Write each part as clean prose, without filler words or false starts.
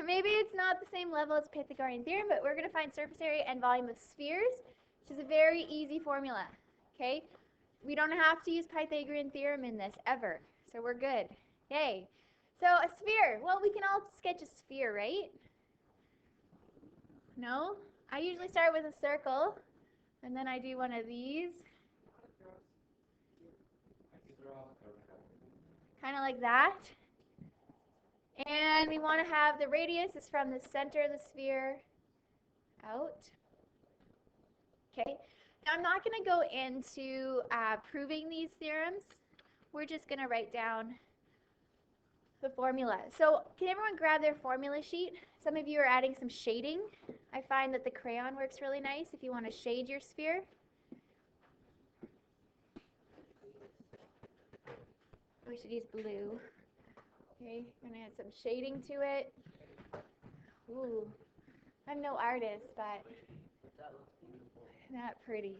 maybe it's not the same level as Pythagorean theorem, but we're going to find surface area and volume of spheres, which is a very easy formula. Okay? We don't have to use Pythagorean theorem in this ever, so we're good. Yay. So a sphere, well, we can all sketch a sphere, right? No? I usually start with a circle, and then I do one of these. Kind of like that. And we want to have the radius is from the center of the sphere out. Okay. Now I'm not going to go into proving these theorems. We're just going to write down the formula. So can everyone grab their formula sheet? Some of you are adding some shading. I find that the crayon works really nice if you want to shade your sphere. We should use blue. Okay, I'm going to add some shading to it. Ooh, I'm no artist, but not pretty.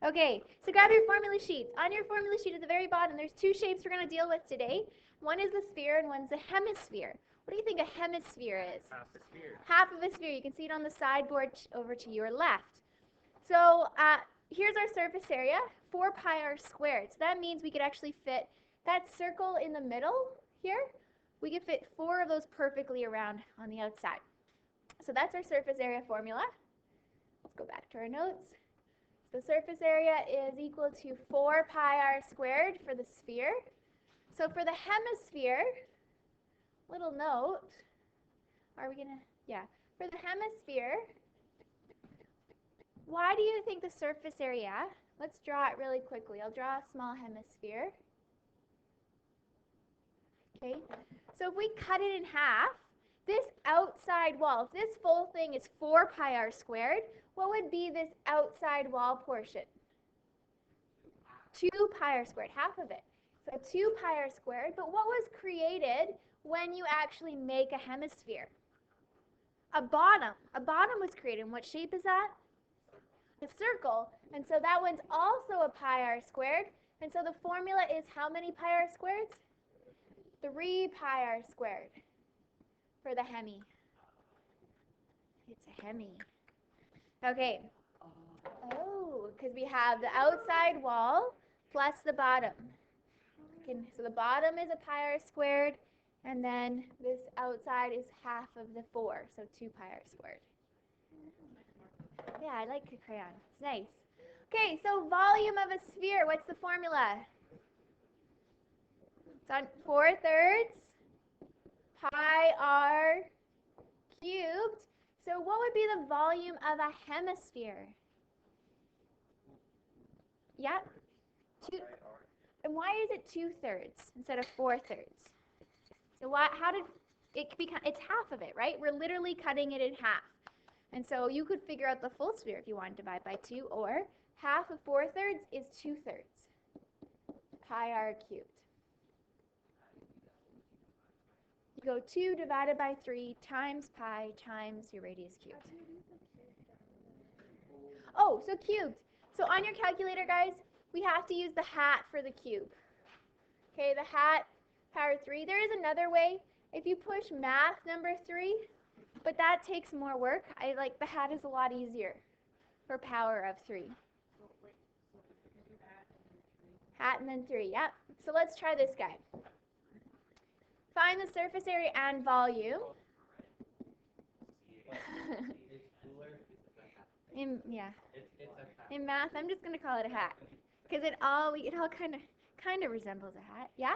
Okay, so grab your formula sheets. On your formula sheet at the very bottom, there's two shapes we're going to deal with today. One is the sphere and one's a hemisphere. What do you think a hemisphere is? Half a sphere. Half of a sphere. You can see it on the sideboard over to your left. So here's our surface area, 4 pi r squared. So that means we could actually fit that circle in the middle here. We could fit 4 of those perfectly around on the outside. So that's our surface area formula. Let's go back to our notes. The surface area is equal to 4 pi r squared for the sphere. So for the hemisphere, little note, are we going to, yeah, for the hemisphere, why do you think the surface area, let's draw it really quickly. I'll draw a small hemisphere. Okay, so if we cut it in half, this outside wall, if this full thing is 4 pi r squared, what would be this outside wall portion? 2 pi r squared, half of it. So 2 pi r squared, but what was created when you actually make a hemisphere? A bottom. A bottom was created. And what shape is that? A circle. And so that one's also a pi r squared. And so the formula is how many pi r squareds? 3 pi r squared for the hemi. It's a hemi. Okay. Oh, because we have the outside wall plus the bottom. Okay, so the bottom is a pi r squared, and then this outside is half of the 4, so 2 pi r squared. Yeah, I like the crayon. It's nice. Okay, so volume of a sphere, what's the formula? It's on 4/3 pi r cubed. So what would be the volume of a hemisphere? Yeah? And why is it 2/3 instead of 4/3? So how did it become? It's half of it, right? We're literally cutting it in half. And so you could figure out the full sphere if you want to divide by 2, or half of 4/3 is 2/3 pi r cubed. You go 2 divided by 3 times pi times your radius cubed. Oh, so cubed. So on your calculator, guys, we have to use the hat for the cube. Okay, the hat, power 3. There is another way. If you push math number 3, but that takes more work. I like the hat is a lot easier for power of 3. Hat and then 3, yep. So let's try this guy. Find the surface area and volume. In math, I'm just going to call it a hat because it all kind of resembles a hat. Yeah?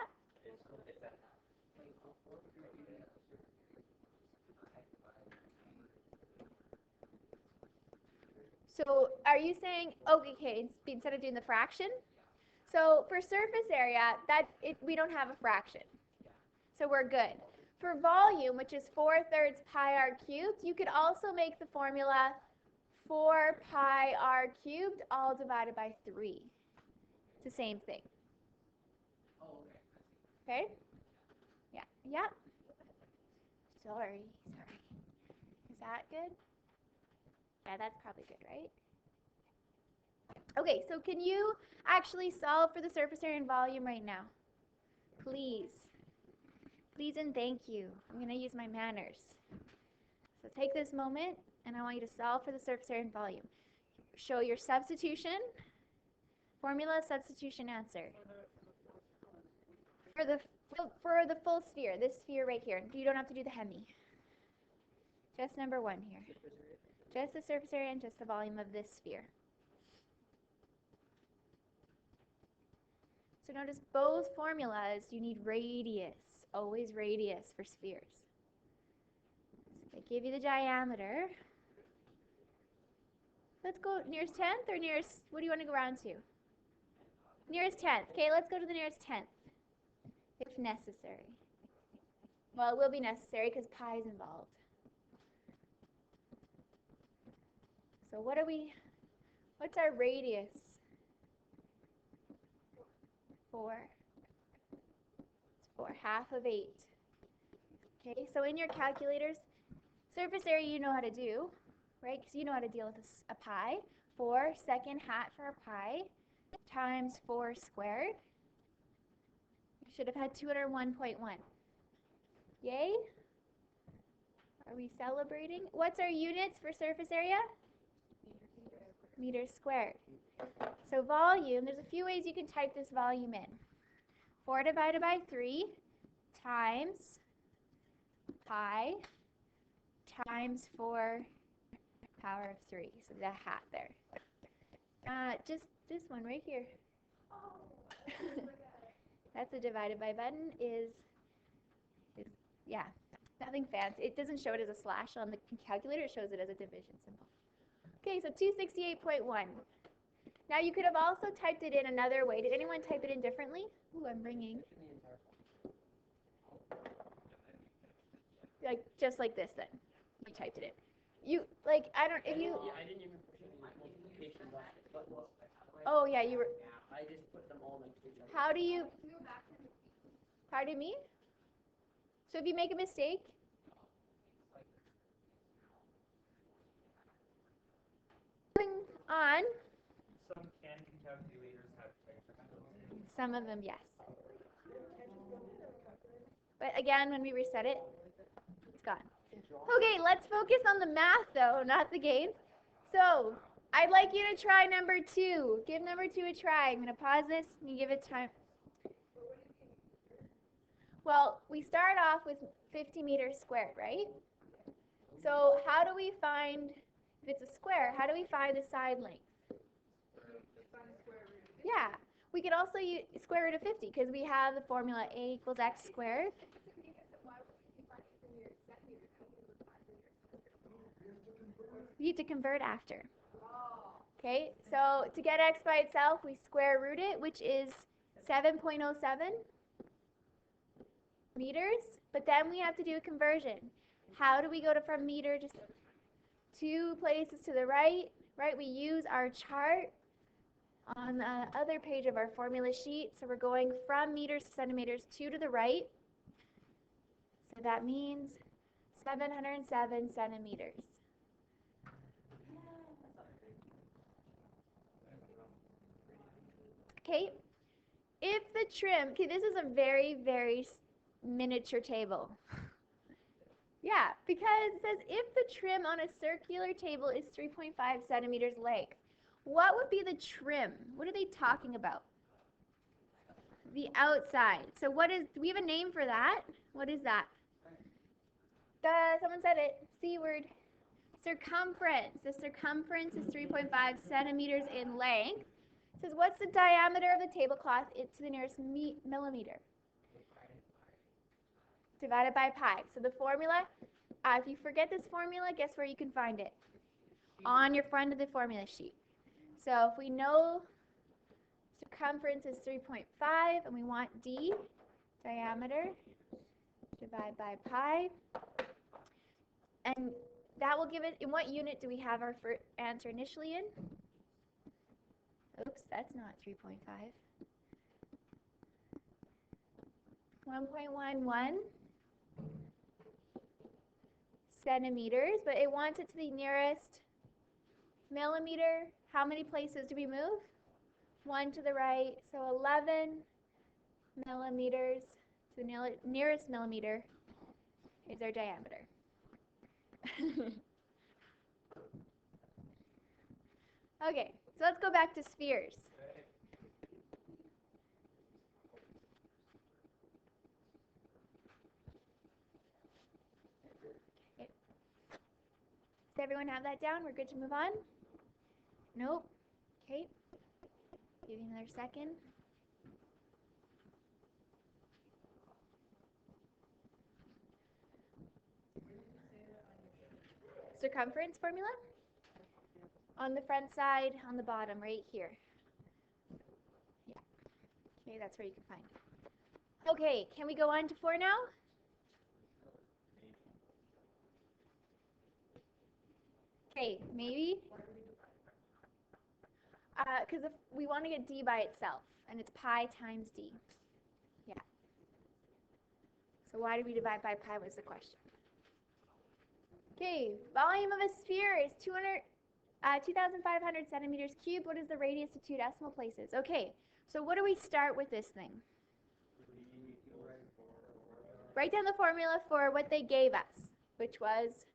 So are you saying, okay, instead of doing the fraction? So for surface area, we don't have a fraction. So we're good. For volume, which is 4/3 pi r cubed, you could also make the formula 4 pi r cubed all divided by 3. It's the same thing. Okay? Yeah. Yeah. Sorry. Is that good? Yeah, that's probably good, right? Okay, so can you actually solve for the surface area and volume right now? Please. Please and thank you. I'm going to use my manners. So take this moment, and I want you to solve for the surface area and volume. Show your substitution, formula, substitution answer. For the full sphere, this sphere right here. You don't have to do the hemi. Just number 1 here. Just the surface area and just the volume of this sphere. So notice both formulas, you need radius. Always radius for spheres. So they give you the diameter. Let's go nearest 10th or nearest, what do you want to go around to? Nearest 10th. Okay, let's go to the nearest 10th, if necessary. Well, it will be necessary because pi is involved. So what's our radius? 4. It's 4, half of 8. Okay, so in your calculators, surface area you know how to do, right? Because you know how to deal with a pi. 4 second hat for a pi times 4 squared. You should have had 201.1. Yay? Are we celebrating? What's our units for surface area? Meters squared. So volume, there's a few ways you can type this volume in. 4 divided by 3 times pi times 4 power of 3. So the hat there. Just this one right here. That's a divided by button is yeah, nothing fancy. It doesn't show it as a slash on the calculator. It shows it as a division symbol. Okay, so 268.1. Now you could have also typed it in another way. Did anyone type it in differently? Ooh, I'm ringing. Like just like this then. You typed it in. You like I don't if you Yeah, I didn't even push any multiplication button. Oh yeah, you were I just put them all next to each other. How do you Pardon me? So if you make a mistake, moving on. Some candy calculators have typos. Some of them, yes. But again, when we reset it, it's gone. Okay, let's focus on the math though, not the game. So I'd like you to try number 2. Give number 2 a try. I'm going to pause this and you give it time. Well, we start off with 50 meters squared, right? So how do we find, if it's a square, how do we find the side length? Yeah, we could also use square root of 50 because we have the formula a equals x squared. You need to convert after. Okay, so to get x by itself, we square root it, which is 7.07 meters, but then we have to do a conversion. How do we go from meter just 2 places to the right? Right, we use our chart on the other page of our formula sheet. So we're going from meters to centimeters, 2 to the right. So that means 707 centimeters. Okay, if the trim, okay, this is a very, very miniature table. Yeah, because it says if the trim on a circular table is 3.5 centimeters length, what would be the trim? What are they talking about? The outside. So what is, do we have a name for that? What is that? Someone said it. C word. Circumference. The circumference is 3.5 centimeters in length. It says what's the diameter of the tablecloth? It's to the nearest millimeter. Divided by pi. So the formula, if you forget this formula, guess where you can find it? On your front of the formula sheet. So if we know circumference is 3.5 and we want d, diameter, divide by pi. And that will give it, in what unit do we have our answer initially in? Oops, that's not 3.5. 1.11 centimeters, but it wants it to the nearest millimeter. How many places do we move? 1 to the right, so 11 millimeters to the nearest millimeter is our diameter. Okay, so let's go back to spheres. Okay. Does everyone have that down? We're good to move on? Nope. Okay. Give me another second. Circumference formula? On the front side, on the bottom, right here. Yeah. Okay, that's where you can find it. Okay, can we go on to 4 now? Okay, maybe. Because if we want to get d by itself, and it's pi times d. Yeah. So why do we divide by pi was the question. Okay, volume of a sphere is 2,500 centimeters cubed. What is the radius to 2 decimal places? Okay, so what do we start with this thing? Write down the formula for what they gave us, which was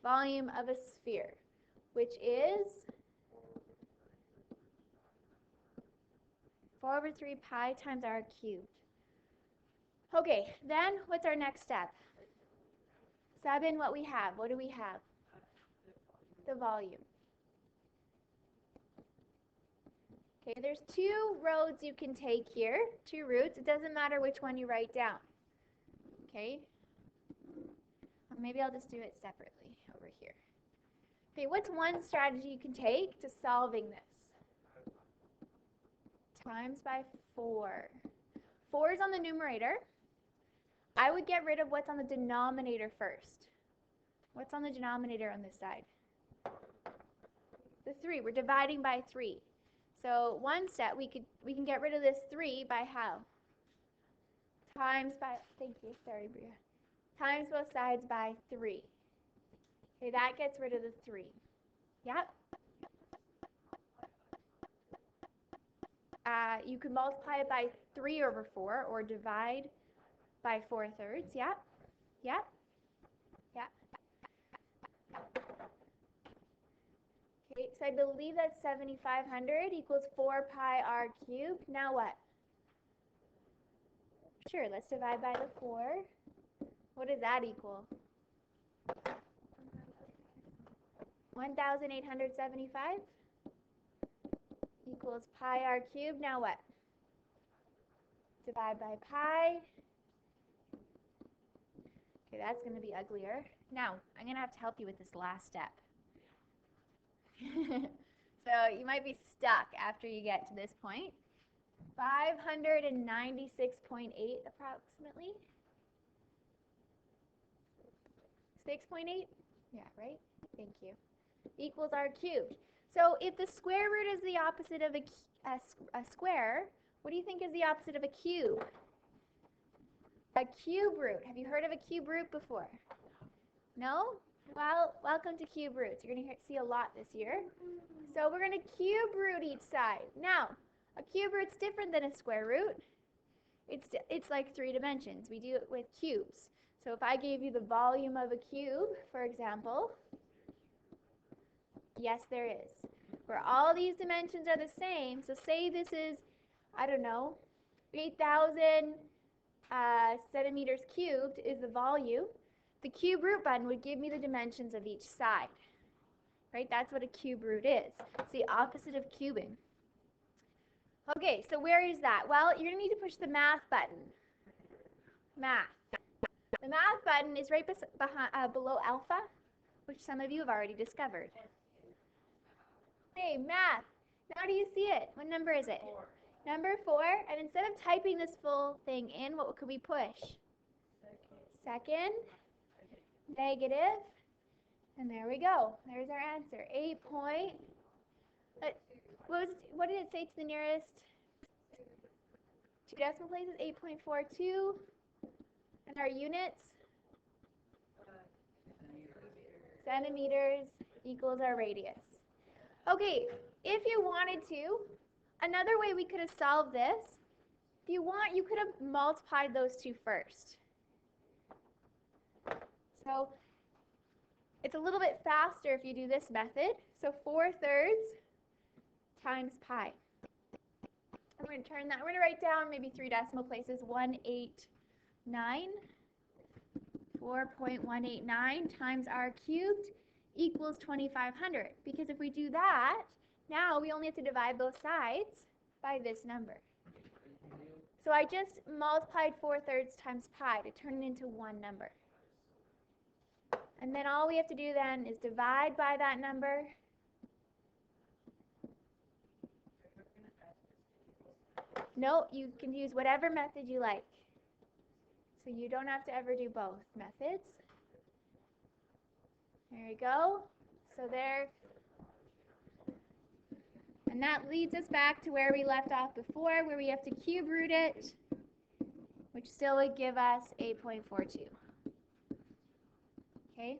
volume of a sphere, which is 4/3 pi times r cubed. Okay, then what's our next step? Sub in what we have. What do we have? The volume. Okay, there's 2 roads you can take here, 2 routes. It doesn't matter which one you write down. Okay? Or maybe I'll just do it separately over here. Okay, what's one strategy you can take to solving this? Times by 4. 4 is on the numerator. I would get rid of what's on the denominator first. What's on the denominator on this side? The 3. We're dividing by 3. So one step, we can get rid of this 3 by how? Times by, thank you, sorry, Bria. Times both sides by 3. Okay, that gets rid of the 3. Yep. You can multiply it by 3/4 or divide by 4/3. Yep. Yep. Yep. Okay, so I believe that 7,500 equals 4 pi r cubed. Now what? Sure, let's divide by the 4. What does that equal? 1,875 equals pi r cubed. Now what? Divide by pi. Okay, that's going to be uglier. Now, I'm going to have to help you with this last step. So you might be stuck after you get to this point. 596.8 approximately. 6.8? Yeah, right? Thank you. Equals r cubed. So if the square root is the opposite of a square, what do you think is the opposite of a cube? A cube root. Have you heard of a cube root before? No? Well, welcome to cube roots. You're going to see a lot this year. So we're going to cube root each side. Now, a cube root's different than a square root. It's like 3 dimensions. We do it with cubes. So if I gave you the volume of a cube, for example, yes, there is. Where all these dimensions are the same, so say this is, I don't know, 8,000 centimeters cubed is the volume. The cube root button would give me the dimensions of each side. Right? That's what a cube root is. It's the opposite of cubing. Okay, so where is that? Well, you're going to need to push the math button. Math. The math button is right below alpha, which some of you have already discovered. Hey, math. Now do you see it? What number is it? 4. Number 4. And instead of typing this full thing in, what could we push? Second. Negative. And there we go. There's our answer. 8 point. What did it say to the nearest 2 decimal places? 8.42. And our units? Centimeters equals our radius. Okay, if you wanted to, another way we could have solved this, if you want, you could have multiplied those 2 first. So It's a little bit faster if you do this method. So 4/3 times pi. I'm going to turn that. We're going to write down maybe 3 decimal places. 189. 4.189 times r cubed equals 2,500. Because if we do that, now we only have to divide both sides by this number. So I just multiplied 4/3 times pi to turn it into one number. And then all we have to do then is divide by that number. No, you can use whatever method you like. So you don't have to ever do both methods. There you go. So there. And that leads us back to where we left off before, where we have to cube root it, which still would give us 8.42. Okay?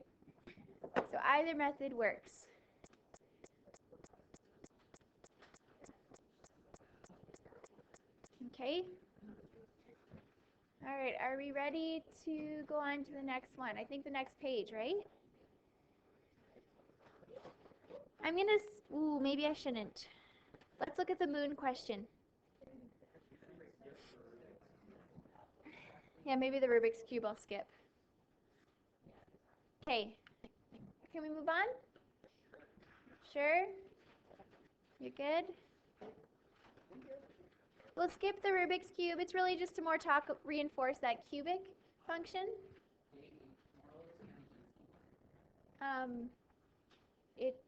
So either method works. Okay? All right, are we ready to go on to the next one? I think the next page, right? I'm going to, ooh, maybe I shouldn't. Let's look at the moon question. Yeah, maybe the Rubik's Cube I'll skip. Okay, can we move on? Sure? You're good? We'll skip the Rubik's Cube. It's really just to more reinforce that cubic function. It's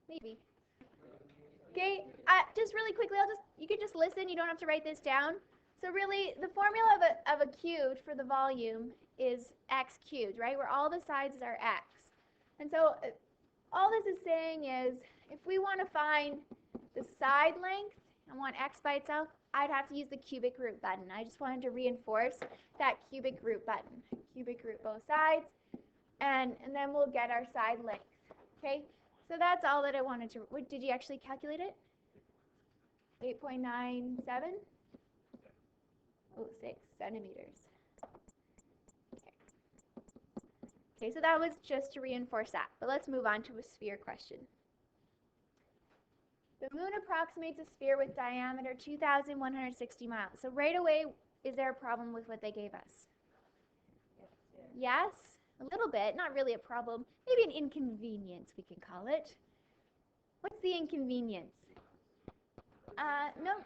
maybe. Okay, just really quickly, you can just listen. You don't have to write this down. So really, the formula of a cubed for the volume is x cubed, right? Where all the sides are x. And so all this is saying is, if we want to find the side length and want x by itself, I'd have to use the cubic root button. I just wanted to reinforce that cubic root button. Cubic root both sides, and then we'll get our side length. Okay, so that's all that I wanted to. Did you actually calculate it? 8.97? Oh, 6 centimeters. Okay, so that was just to reinforce that. But let's move on to a sphere question. The moon approximates a sphere with diameter 2,160 miles. So right away, is there a problem with what they gave us? Yes, a little bit. Not really a problem. Maybe an inconvenience, we can call it. What's the inconvenience? No.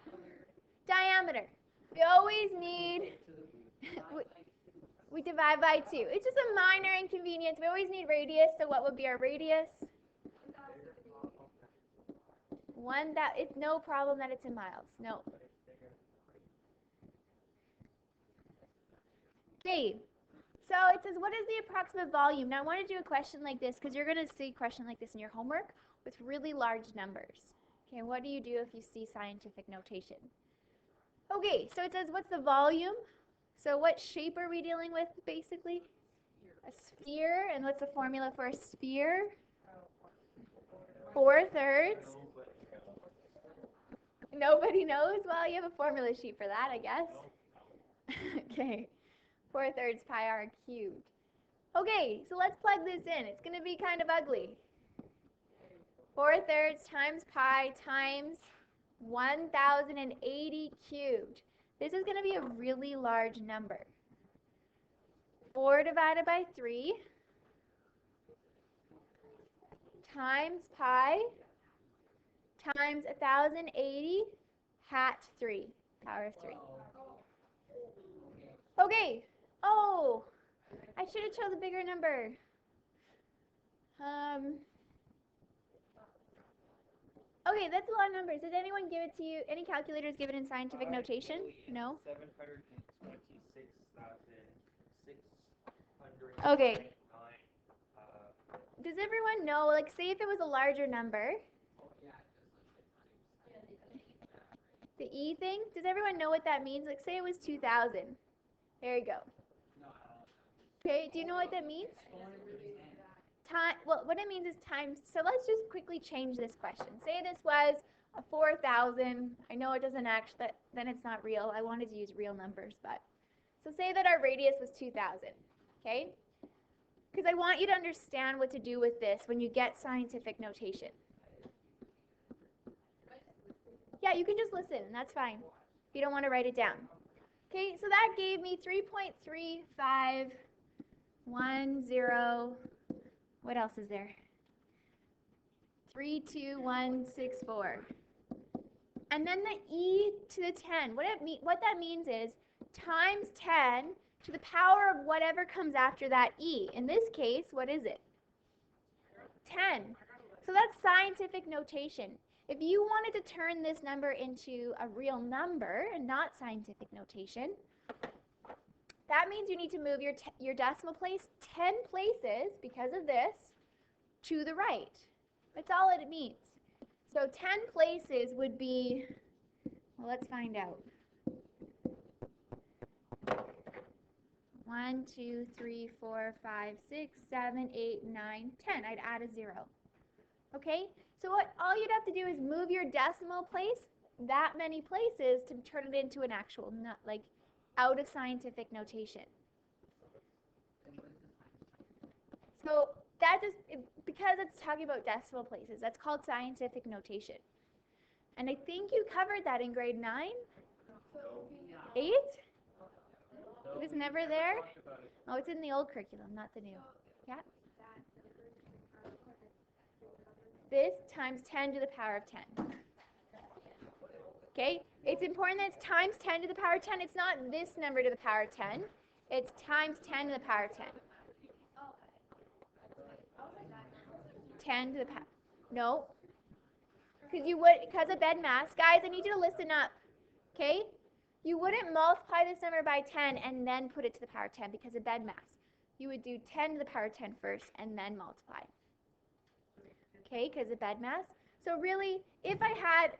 Diameter. We always need, we divide by 2. It's just a minor inconvenience. We always need radius, so what would be our radius? It's no problem that it's in miles. No. Okay. So it says, what is the approximate volume? Now I want to do a question like this because you're going to see a question like this in your homework with really large numbers. Okay, what do you do if you see scientific notation? Okay, so it says, what's the volume? So what shape are we dealing with, basically? A sphere. And what's the formula for a sphere? 4/3. Nobody knows? Well, you have a formula sheet for that, I guess. Okay. 4/3 pi r cubed. Okay, so let's plug this in. It's going to be kind of ugly. 4/3 times pi times 1,080 cubed. This is going to be a really large number. 4 divided by 3 times pi times 1,080 hat 3, power of 3. Okay. Oh, I should have chosen a bigger number. Okay, that's a lot of numbers. Did anyone give it to you? Any calculators give it in scientific notation? No? 726,600. Okay. Does everyone know, like, say if it was a larger number? The E thing? Does everyone know what that means? Like, say it was 2,000. There you go. Okay, do you know what that means? Well, what it means is times. So let's just quickly change this question. Say this was a 4,000. I know it doesn't actually, then it's not real. I wanted to use real numbers, but. So say that our radius was 2,000, okay? Because because I want you to understand what to do with this when you get scientific notation. Yeah, you can just listen, that's fine. If you don't want to write it down. Okay, so that gave me 3.3510. What else is there? 32164. And then the e to the 10. What that means is times 10 to the power of whatever comes after that e. In this case, what is it? 10. So that's scientific notation. If you wanted to turn this number into a real number and not scientific notation, that means you need to move your decimal place 10 places, because of this, to the right. That's all it means. So 10 places would be, well, let's find out. 1, 2, 3, 4, 5, 6, 7, 8, 9, 10. I'd add a 0. Okay? So all you'd have to do is move your decimal place that many places to turn it into an actual, like out of scientific notation. So that just, because it's talking about decimal places, that's called scientific notation. And I think you covered that in grade 9? 8? It was never there? Oh, it's in the old curriculum, not the new. Yeah? This times 10 to the power of 10. Okay? It's important that it's times 10 to the power of 10. It's not this number to the power of 10. It's times 10 to the power of 10. 10 to the power. No. Because of BEDMAS. Guys, I need you to listen up. Okay? You wouldn't multiply this number by 10 and then put it to the power of 10 because of BEDMAS. You would do 10 to the power of 10 first and then multiply. Okay, because of BEDMAS. So really, if I had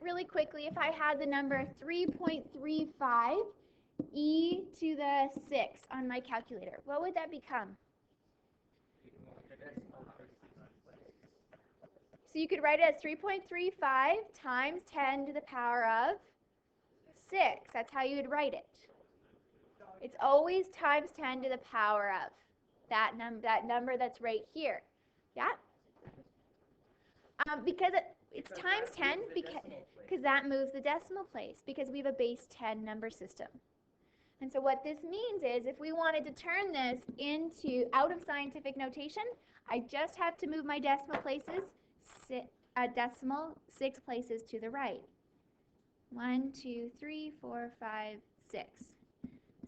the number 3.35 e to the 6 on my calculator, what would that become? So you could write it as 3.35 times 10 to the power of 6. That's how you would write it. It's always times 10 to the power of that number that's right here. Yeah? Because it's times 10 because that moves the decimal place because we have a base 10 number system. And so what this means is if we wanted to turn this out of scientific notation, I just have to move my decimal places, 6 places to the right. 1, 2, 3, 4, 5, 6.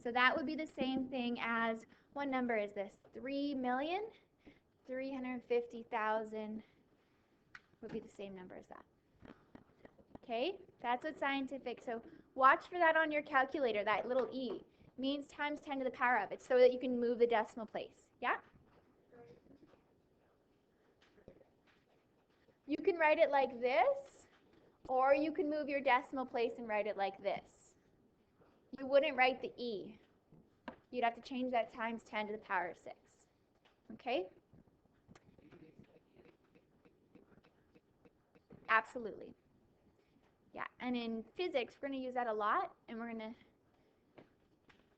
So that would be the same thing as, what number is this? 3,350,000 would be the same number as that. Okay, that's what scientific, so watch for that on your calculator, that little e. Means times 10 to the power of. It's so that you can move the decimal place. Yeah? You can write it like this, or you can move your decimal place and write it like this. You wouldn't write the e. You'd have to change that times 10 to the power of 6. Okay? Absolutely. Yeah, and in physics, we're going to use that a lot, and we're going to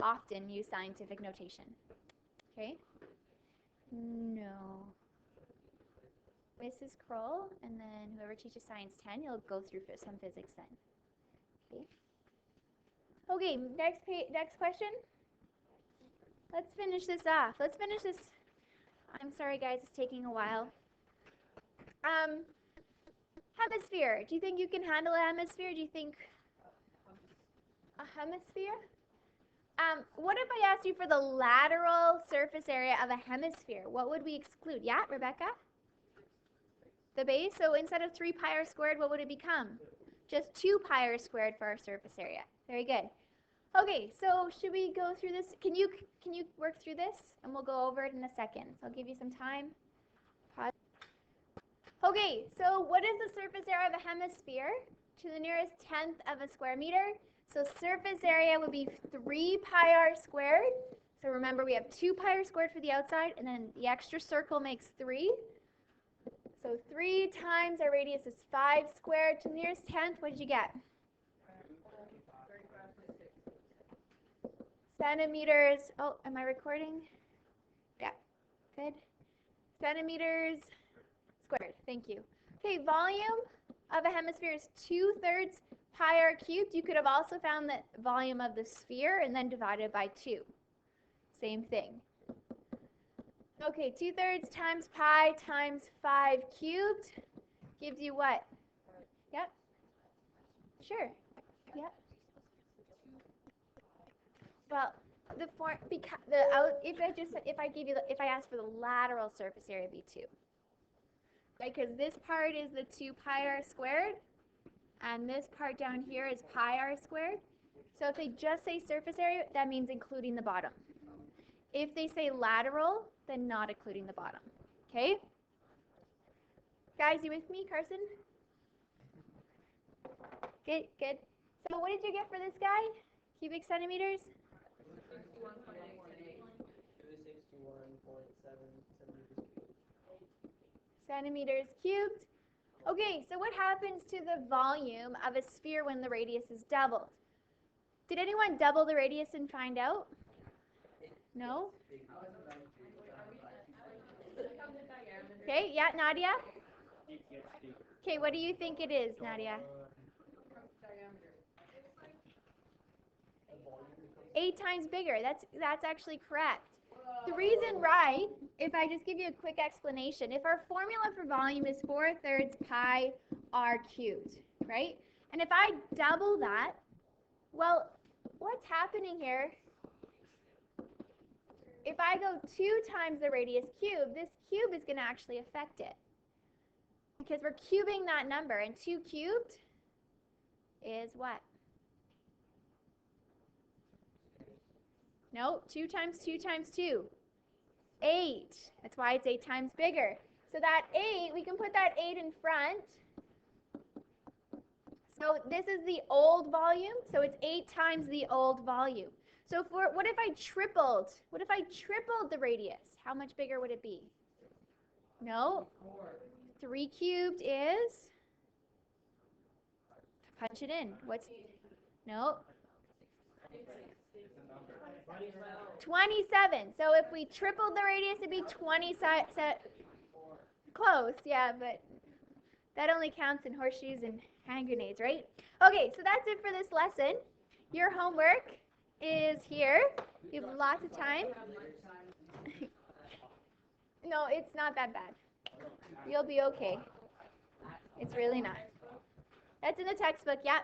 often use scientific notation. Okay? No. Mrs. Kroll, and then whoever teaches Science 10, you'll go through some physics then. Okay? Okay, next question. Let's finish this off. Let's finish this. I'm sorry, guys, it's taking a while. Hemisphere. Do you think you can handle a hemisphere? Do you think a hemisphere? What if I asked you for the lateral surface area of a hemisphere? What would we exclude? Yeah, Rebecca? The base. So instead of 3 pi r squared, what would it become? Just 2 pi r squared for our surface area. Very good. Okay, so should we go through this? Can you work through this? And we'll go over it in a second. So I'll give you some time. Pause. Okay, so what is the surface area of a hemisphere? To the nearest tenth of a square meter. So surface area would be 3 pi r squared. So remember, we have 2 pi r squared for the outside, and then the extra circle makes 3. So 3 times our radius is 5 squared. To the nearest tenth, what did you get? Centimeters. Oh, am I recording? Yeah, good. Centimeters squared. Thank you. Okay, volume of a hemisphere is 2/3 pi r cubed. You could have also found the volume of the sphere and then divided by 2. Same thing. Okay, 2/3 times pi times 5 cubed gives you what? Yep. Sure. Yep. Well, the form because if I asked for the lateral surface area, it'd be 2. Right? Because this part is the 2 pi r squared, and this part down here is pi r squared. So if they just say surface area, that means including the bottom. If they say lateral, then not including the bottom. Okay? Guys, you with me, Carson? Good, good. So what did you get for this guy? Cubic centimeters? 261.7 Centimeters cubed. Okay, so what happens to the volume of a sphere when the radius is doubled? Did anyone double the radius and find out? No? Okay, yeah, Nadia? Okay, what do you think it is, Nadia? 8 times bigger. That's actually correct. The reason why, if I just give you a quick explanation, if our formula for volume is 4/3 pi r cubed, right? And if I double that, well, what's happening here? If I go 2 times the radius cubed, this cube is going to actually affect it. Because we're cubing that number, and 2 cubed is what? No, 2 times 2 times 2. 8. That's why it's 8 times bigger. So that 8, we can put that 8 in front. So this is the old volume, so it's 8 times the old volume. So what if I tripled? What if I tripled the radius? How much bigger would it be? No. 3 cubed is? Punch it in. What's? No. 27. So if we tripled the radius, it'd be 27. Close, yeah, but that only counts in horseshoes and hand grenades, right? Okay, so that's it for this lesson. Your homework is here. You have lots of time. No, it's not that bad. You'll be okay. It's really not. That's in the textbook, yeah.